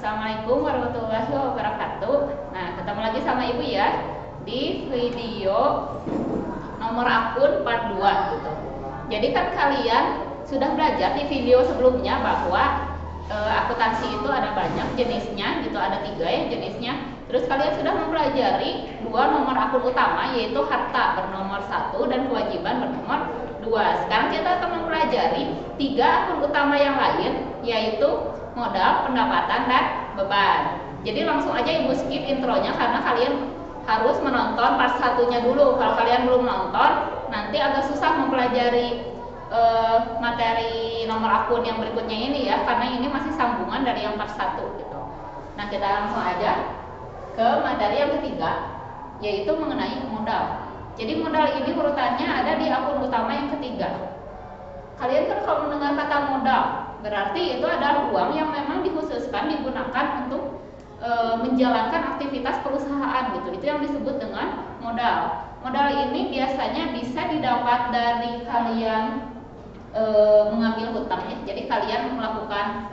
Assalamualaikum warahmatullahi wabarakatuh. Nah, ketemu lagi sama Ibu ya di video nomor akun part 2 gitu. Jadi kan kalian sudah belajar di video sebelumnya bahwa akuntansi itu ada banyak jenisnya gitu, ada 3 ya jenisnya. Terus kalian sudah mempelajari 2 nomor akun utama, yaitu harta bernomor 1 dan kewajiban bernomor 2. Sekarang kita akan mempelajari 3 akun utama yang lain, yaitu modal, pendapatan, dan beban. Jadi langsung aja Ibu skip intronya karena kalian harus menonton part 1-nya dulu. Kalau kalian belum nonton, nanti agak susah mempelajari materi nomor akun yang berikutnya ini ya, karena ini masih sambungan dari yang part 1 gitu. Nah, kita langsung aja ke materi yang ketiga, yaitu mengenai modal. Jadi modal ini urutannya ada di akun utama yang ketiga. Kalian kan kalau mendengar kata modal, berarti itu adalah uang yang memang dikhususkan digunakan untuk menjalankan aktivitas perusahaan gitu. Itu yang disebut dengan modal. Modal ini biasanya bisa didapat dari kalian mengambil hutang ya. Jadi kalian melakukan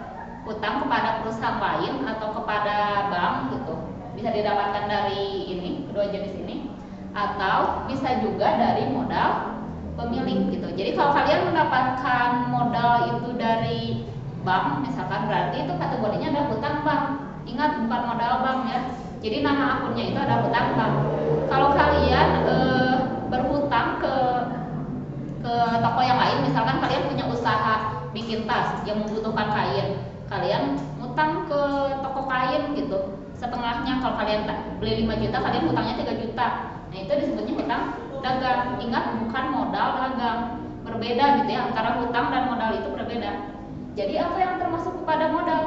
hutang kepada perusahaan lain atau kepada bank gitu. Bisa didapatkan dari ini, kedua jenis ini, atau bisa juga dari modal pemilik gitu. Jadi kalau kalian mendapatkan modal itu dari bank misalkan, berarti itu kategorinya ada hutang bank. Ingat, bukan modal bank ya. Jadi nama akunnya itu ada hutang bank. Kalau kalian berhutang ke toko yang lain, misalkan kalian punya usaha bikin tas yang membutuhkan kain, kalian hutang ke toko kain gitu, setengahnya. Kalau kalian beli 5 juta, kalian hutangnya 3 juta. Nah, itu disebutnya hutang dagang. Ingat, bukan modal dagang. Berbeda gitu ya, antara hutang dan modal itu berbeda. Jadi apa yang termasuk kepada modal?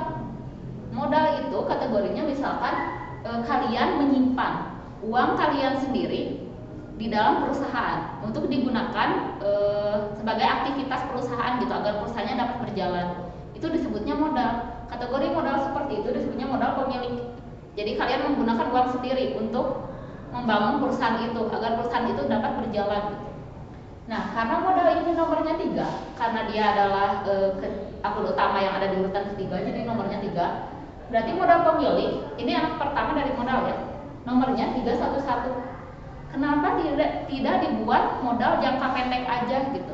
Modal itu kategorinya misalkan kalian menyimpan uang kalian sendiri di dalam perusahaan untuk digunakan sebagai aktivitas perusahaan gitu, agar perusahaannya dapat berjalan. Itu disebutnya modal. Kategori modal seperti itu disebutnya modal pemilik. Jadi kalian menggunakan uang sendiri untuk membangun perusahaan itu agar perusahaan itu dapat berjalan. Nah, karena modal ini nomornya 3, karena dia adalah akun utama yang ada di urutan ketiga, jadi nomornya 3. Berarti modal pemilik ini anak pertama dari modal ya. Nomornya 311. Kenapa tidak dibuat modal jangka pendek aja gitu?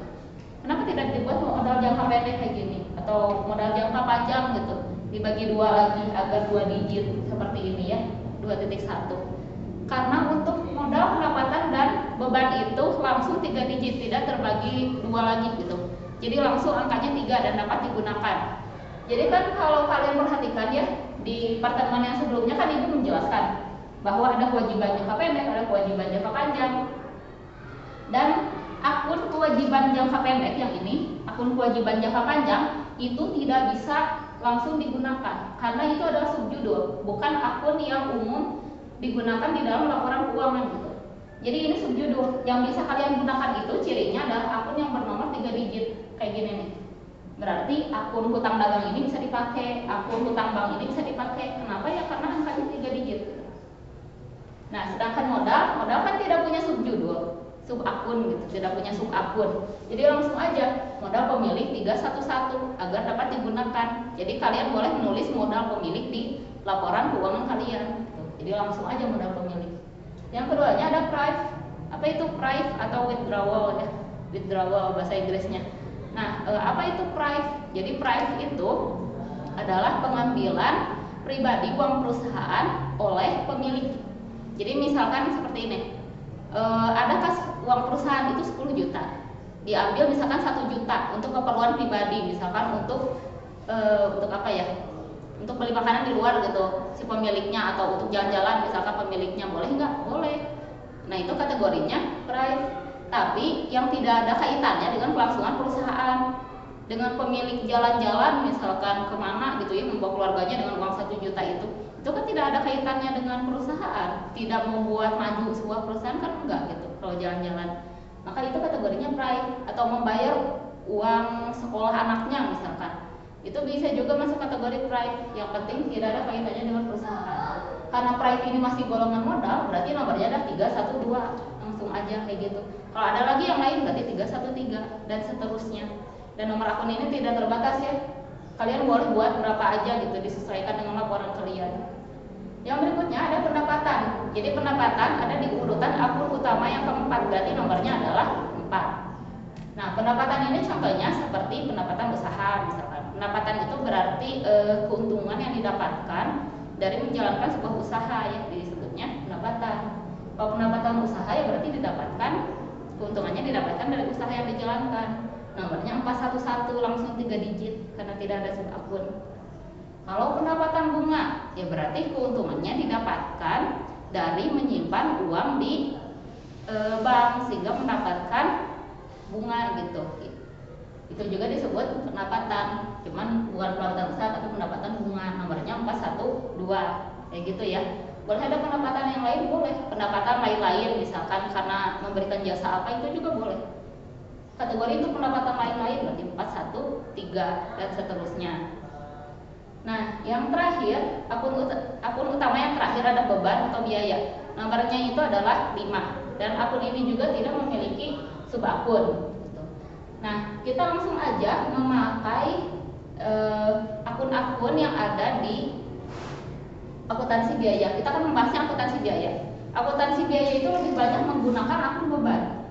Kenapa tidak dibuat modal jangka pendek kayak gini atau modal jangka panjang gitu? Dibagi 2 lagi agar 2 digit seperti ini ya, 2.1. Karena untuk modal, pendapatan, dan beban itu langsung 3 digit, tidak terbagi 2 lagi gitu. Jadi langsung angkanya 3 dan dapat digunakan. Jadi kan kalau kalian perhatikan ya, di pertemuan yang sebelumnya kan Ibu menjelaskan bahwa ada kewajiban jangka pendek, ada kewajiban jangka panjang. Dan akun kewajiban jangka pendek yang ini, akun kewajiban jangka panjang itu tidak bisa langsung digunakan karena itu adalah subjudul, bukan akun yang umum digunakan di dalam laporan keuangan gitu. Jadi ini subjudul. Yang bisa kalian gunakan itu cirinya adalah akun yang bernomor 3 digit kayak gini nih. Berarti akun hutang dagang ini bisa dipakai, akun hutang bank ini bisa dipakai. Kenapa ya? Karena angkanya 3 digit. Nah, sedangkan modal kan tidak punya subjudul, sub akun gitu, tidak punya sub akun. Jadi langsung aja modal pemilik 311 agar dapat digunakan. Jadi kalian boleh menulis modal pemilik di laporan keuangan kalian. Jadi langsung aja modal pemilik. Yang keduanya ada prive. Apa itu prive atau withdrawal ya? Withdrawal bahasa Inggrisnya. Nah, apa itu prive? Jadi prive itu adalah pengambilan pribadi uang perusahaan oleh pemilik. Jadi misalkan seperti ini, ada kas uang perusahaan itu 10 juta, diambil misalkan 1 juta untuk keperluan pribadi, misalkan untuk apa ya, untuk beli makanan di luar gitu si pemiliknya, atau untuk jalan-jalan misalkan pemiliknya, boleh nggak? Boleh. Nah, itu kategorinya private. Tapi yang tidak ada kaitannya dengan kelangsungan perusahaan, dengan pemilik jalan-jalan misalkan kemana gitu ya, membawa keluarganya dengan uang 1 juta itu kan tidak ada kaitannya dengan perusahaan, tidak membuat maju sebuah perusahaan kan enggak gitu kalau jalan-jalan. Maka itu kategorinya private. Atau membayar uang sekolah anaknya misalkan, itu bisa juga masuk kategori private. Yang penting tidak ada kaitannya dengan perusahaan. Karena private ini masih golongan modal, berarti nomornya ada 312, langsung aja kayak gitu. Kalau ada lagi yang lain berarti 313 dan seterusnya. Dan nomor akun ini tidak terbatas ya. kalian boleh buat berapa aja gitu, disesuaikan dengan laporan kalian. Yang berikutnya ada pendapatan. Jadi pendapatan ada di urutan akun utama yang keempat, berarti nomornya adalah 4. Nah, pendapatan ini contohnya seperti pendapatan usaha misalkan. Pendapatan itu berarti keuntungan yang didapatkan dari menjalankan sebuah usaha, ya disebutnya pendapatan. Kalau pendapatan usaha ya berarti didapatkan, keuntungannya didapatkan dari usaha yang dijalankan. Nomornya 411 langsung 3 digit karena tidak ada subakun. Kalau pendapatan bunga ya berarti keuntungannya didapatkan dari menyimpan uang di bank sehingga mendapatkan bunga gitu. Itu juga disebut pendapatan, cuman bukan pendapatan usaha tapi pendapatan bunga. Nomornya 412 kayak gitu ya. Boleh ada pendapatan yang lain, boleh pendapatan lain-lain misalkan karena memberikan jasa apa, itu juga boleh. Kategori itu pendapatan lain-lain berarti 413 dan seterusnya. Nah, yang terakhir akun utama yang terakhir ada beban atau biaya. Nomornya itu adalah 5 dan akun ini juga tidak memiliki subakun. Nah, kita langsung aja memakai akun-akun yang ada di akuntansi biaya. Kita akan membahasnya akuntansi biaya. Akuntansi biaya itu lebih banyak menggunakan akun beban.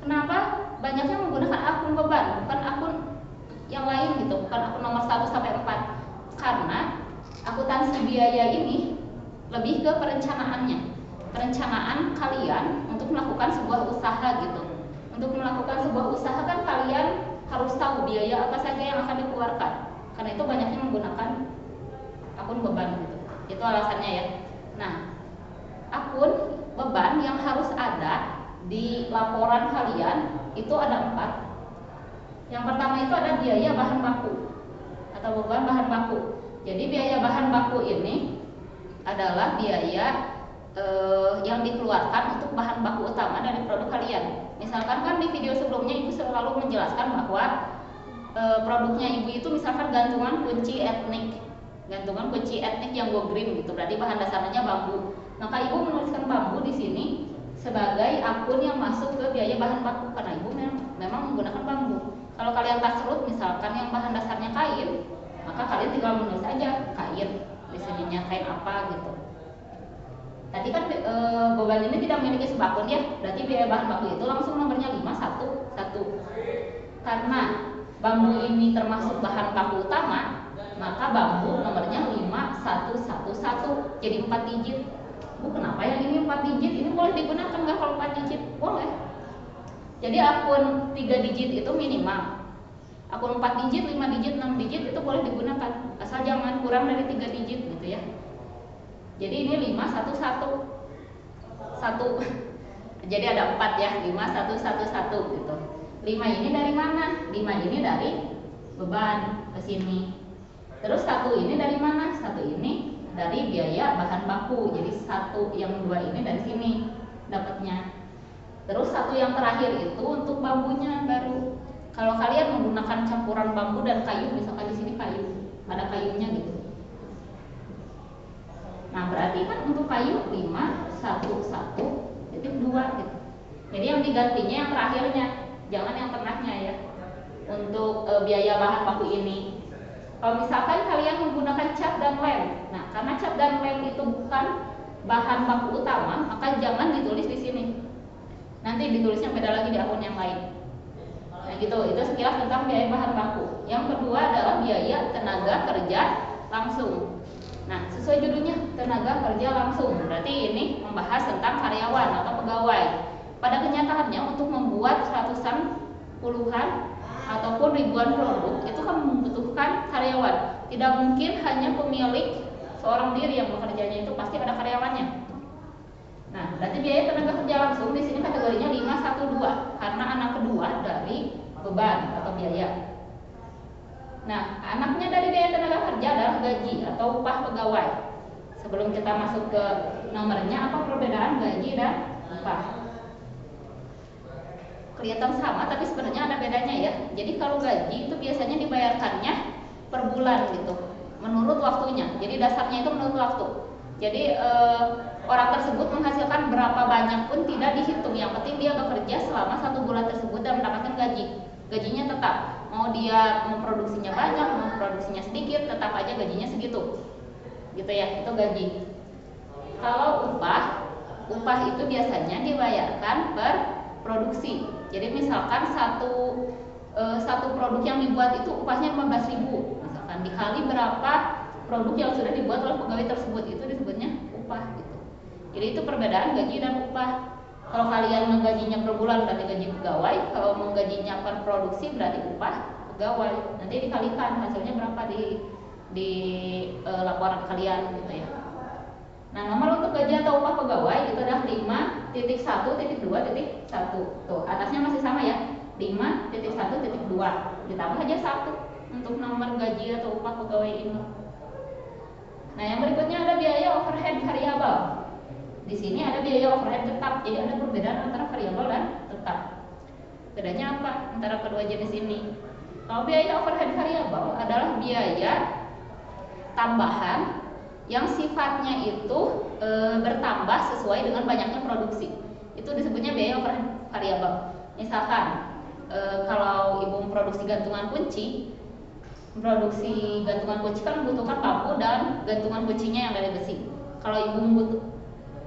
Kenapa? Banyaknya menggunakan akun beban, bukan akun yang lain gitu, bukan akun nomor 1 sampai 4. Karena akuntansi biaya ini lebih ke perencanaannya. Perencanaan kalian untuk melakukan sebuah usaha gitu. Untuk melakukan sebuah usaha kan kalian harus tahu biaya apa saja yang akan dikeluarkan. Karena itu banyaknya menggunakan akun beban gitu. Itu alasannya ya. Nah, akun beban yang harus ada di laporan kalian itu ada 4. Yang pertama itu ada biaya bahan baku atau beban bahan baku. Jadi biaya bahan baku ini adalah biaya yang dikeluarkan untuk bahan baku utama dari produk kalian. Misalkan kan di video sebelumnya ibu selalu menjelaskan bahwa produknya ibu itu misalkan gantungan kunci etnik yang go green gitu, berarti bahan dasarnya bambu. Maka ibu menuliskan bambu di sini sebagai akun yang masuk ke biaya bahan baku karena ibu memang menggunakan bambu. Kalau kalian tasrut misalkan yang bahan dasarnya kain, maka kalian tinggal menulis aja kain, di sininya kain apa gitu. Tadi kan beban ini tidak memiliki subakun ya, berarti biaya bahan baku itu langsung nomornya 511. Karena bambu ini termasuk bahan baku utama, maka bambu nomornya 5111, jadi 4 digit. Bu, kenapa yang ini 4 digit? Ini boleh digunakan nggak kalau 4 digit? Boleh. Jadi akun 3 digit itu minimal. Akun 4 digit, 5 digit, 6 digit itu boleh digunakan, asal jangan kurang dari 3 digit gitu ya. Jadi ini 511 1. Jadi ada 4 ya, 5111 gitu. 5 ini dari mana? 5 ini dari beban ke sini. Terus 1 ini dari mana? 1 ini dari biaya bahan baku. Jadi 1 yang 2 ini dari sini dapatnya. Terus 1 yang terakhir itu untuk bambunya baru. Kalau kalian menggunakan campuran bambu dan kayu, misalkan di sini kayu, ada kayunya gitu. Nah, berarti kan untuk kayu 511 titik 2 gitu. Jadi yang digantinya yang terakhirnya, jangan yang tengahnya ya. Untuk biaya bahan baku ini. Kalau misalkan kalian menggunakan cat dan lem, nah karena cat dan lem itu bukan bahan baku utama, maka jangan ditulis di sini. Nanti ditulisnya beda lagi di akun yang lain. Nah gitu, itu sekilas tentang biaya bahan baku. Yang kedua adalah biaya tenaga kerja langsung. Nah, sesuai judulnya tenaga kerja langsung, berarti ini membahas tentang karyawan atau pegawai. Pada kenyataannya untuk membuat ratusan, puluhan, ataupun ribuan produk itu kan membutuhkan karyawan. Tidak mungkin hanya pemilik seorang diri yang bekerjanya, itu pasti ada karyawannya. Nah, berarti biaya tenaga kerja langsung di sini kategorinya 512 karena anak kedua dari beban atau biaya. Nah, anaknya dari biaya tenaga kerja adalah gaji atau upah pegawai. Sebelum kita masuk ke nomornya, apa perbedaan gaji dan upah? Kelihatan sama, tapi sebenarnya ada bedanya ya. Jadi kalau gaji itu biasanya dibayarkannya per bulan gitu, menurut waktunya. Jadi dasarnya itu menurut waktu. Jadi orang tersebut menghasilkan berapa banyak pun tidak dihitung. Yang penting dia bekerja selama 1 bulan tersebut dan mendapatkan gaji. Gajinya tetap. mau dia memproduksinya banyak, mau produksinya sedikit, tetap aja gajinya segitu. Gitu ya, itu gaji. Kalau upah itu biasanya dibayarkan per produksi. Jadi misalkan satu produk yang dibuat itu upahnya 15.000, misalkan dikali berapa produk yang sudah dibuat oleh pegawai tersebut, itu disebutnya upah gitu. Jadi itu perbedaan gaji dan upah. Kalau kalian menggajinya per bulan berarti gaji pegawai, kalau menggajinya per produksi berarti upah pegawai. Nanti dikalikan hasilnya berapa di laporan kalian gitu ya. Nah, nomor untuk gaji atau upah pegawai itu adalah 5.1.2.1. Tuh, atasnya masih sama ya. 5.1.2 ditambah aja 1 untuk nomor gaji atau upah pegawai ini. Nah, yang berikutnya ada biaya overhead variabel. Di sini ada biaya overhead tetap, jadi ada perbedaan antara variabel dan tetap. Bedanya apa antara kedua jenis ini? Kalau biaya overhead variabel adalah biaya tambahan yang sifatnya itu bertambah sesuai dengan banyaknya produksi. Itu disebutnya biaya overhead variabel. Misalkan kalau ibu memproduksi gantungan kunci kan membutuhkan bambu dan gantungan kuncinya yang dari besi. Kalau ibu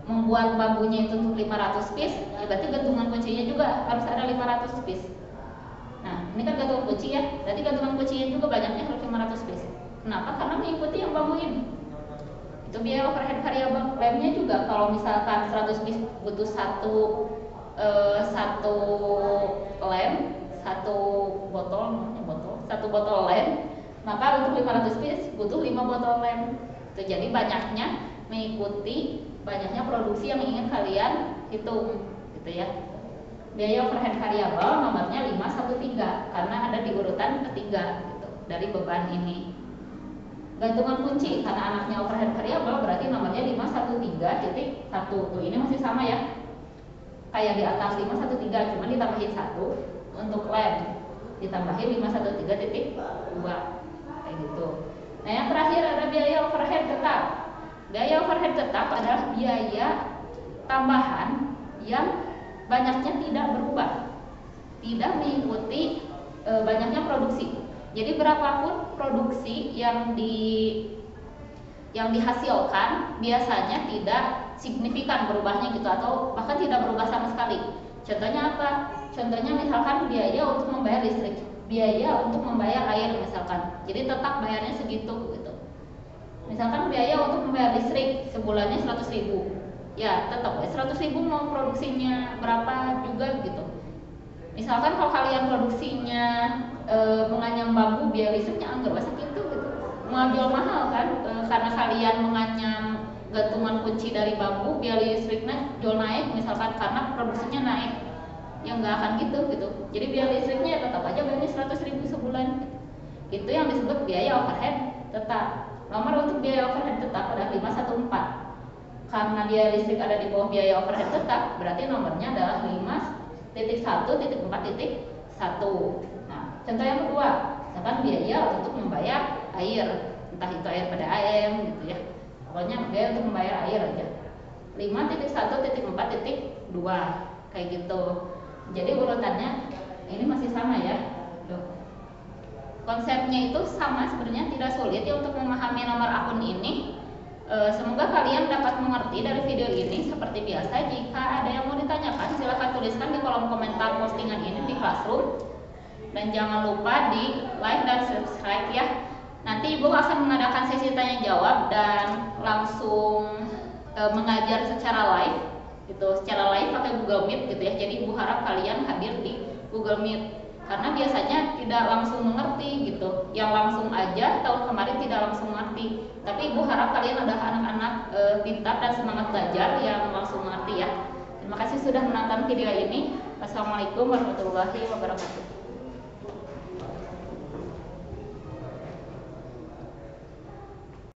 membuat bambunya itu untuk 500 piece, ya berarti gantungan kuncinya juga harus ada 500 piece. Nah, ini kan gantungan kunci ya, berarti gantungan kuncinya juga banyaknya harus 500 piece. Kenapa? Karena mengikuti yang bambu ini. Itu biaya overhead variabel. Lemnya juga kalau misalkan 100 piece butuh satu lem, satu botol lem, maka untuk 500 piece butuh 5 botol lem. Itu jadi banyaknya mengikuti banyaknya produksi yang ingin kalian hitung gitu ya. Biaya overhead variabel nomornya 513 karena ada di urutan ketiga gitu dari beban ini. Gantungan kunci karena anaknya overhead variabel berarti nomornya 513.1. Tuh ini masih sama ya, kayak di atas 513 cuma ditambahin 1. Untuk lem ditambahin 513.2 kayak gitu. Nah, yang terakhir ada biaya overhead tetap. Biaya overhead tetap adalah biaya tambahan yang banyaknya tidak berubah, tidak mengikuti banyaknya produksi. Jadi berapapun produksi yang dihasilkan biasanya tidak signifikan berubahnya gitu, atau bahkan tidak berubah sama sekali. Contohnya apa? Contohnya misalkan biaya untuk membayar listrik, biaya untuk membayar air misalkan. Jadi tetap bayarnya segitu gitu. Misalkan biaya untuk membayar listrik sebulannya 100.000, ya tetap 100.000 mau produksinya berapa juga gitu. Misalkan kalau kalian produksinya menganyam bambu, biaya listriknya anggar masa gitu. Mau jual mahal kan, karena kalian menganyam gantungan kunci dari bambu, biaya listriknya jual naik misalkan karena produksinya naik, ya nggak akan gitu. Jadi biaya listriknya tetap aja bayarnya 100.000 sebulan. Itu yang disebut biaya overhead tetap. Nomor untuk biaya overhead tetap adalah 514. Karena biaya listrik ada di bawah biaya overhead tetap, berarti nomornya adalah 5.1.4.1. Nah, contoh yang kedua, misalkan biaya untuk membayar air, entah itu air PDAM gitu ya. Pokoknya biaya untuk membayar air aja. 5.1.4.2 kayak gitu. Jadi urutannya ini masih sama ya. Konsepnya itu sama sebenarnya, tidak sulit ya untuk memahami nomor akun ini. Semoga kalian dapat mengerti dari video ini. Seperti biasa, jika ada yang mau ditanyakan silahkan tuliskan di kolom komentar postingan ini di Classroom. Dan jangan lupa di like dan subscribe ya. Nanti Ibu akan mengadakan sesi tanya jawab dan langsung mengajar secara live gitu, secara live pakai Google Meet gitu ya. Jadi Ibu harap kalian hadir di Google Meet, karena biasanya tidak langsung mengerti gitu. Yang langsung aja tahun kemarin tidak langsung mengerti. Tapi Ibu harap kalian adalah anak-anak pintar dan semangat belajar yang langsung mengerti ya. Terima kasih sudah menonton video ini. Wassalamualaikum warahmatullahi wabarakatuh.